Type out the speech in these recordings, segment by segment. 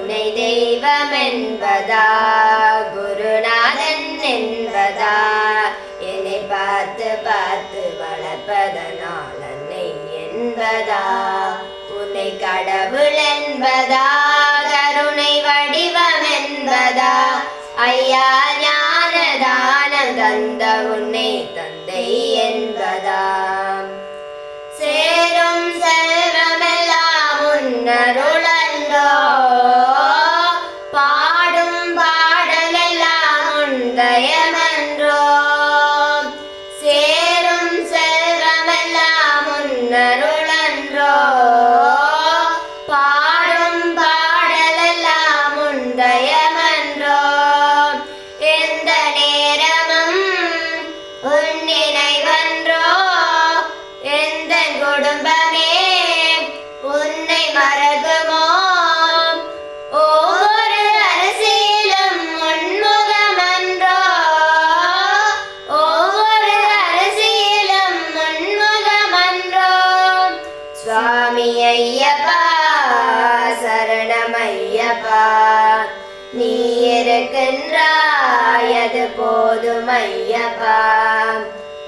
உனை தெய்வம் என்பதா குருநாதன் என்பதா என்னை பார்த்து பார்த்து வளர்ப்பதனால் அன்னை என்பதா உன்னை கடவுள் என்பதா கருணை வடிவம் என்பதா ஐயா ஞானதானம் தந்த உன்னை தந்தை என்பதா சேரும் செல்வமெல்லாம் உன்னருளன்றோ பாடும் பாடலெல்லாம் உந்தயமன்றோ சேரும் செல்வமெல்லாம் உன்னருளன்றோ பாடும் பாடலெல்லாம் உந்தயமன்றோ எந்த நேரமும் உன் நினைவன்றோ எந்த குடும்பமே உன்னை மறக்குமோ ஒவ்வொரு அரசியலும் உன்முகமன்றோ ஒவ்வொரு அரசியலும் உன்முகமன்றோ சுவாமி ஐயப்பா சரணம் ஐயப்பா நீ இருக்கின்றாய் அது போதும் ஐயப்பா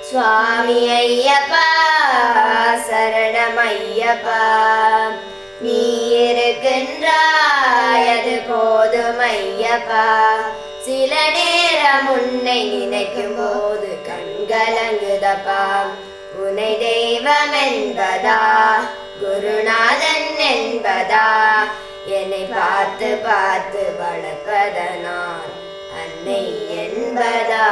சுவாமி ஐயப்பா சரணம் ஐயப்பா நீ இருக்கின்றாய் அது போதும் ஐயப்பா சில நேரம் உன்னை நினைக்கும் போது கண்கலங்குதப்பா உன்னை தெய்வம் என்பதா குருநாதன் என்பதா என்னை பார்த்து பார்த்து வளர்ப்பதனால் அன்னை என்பதா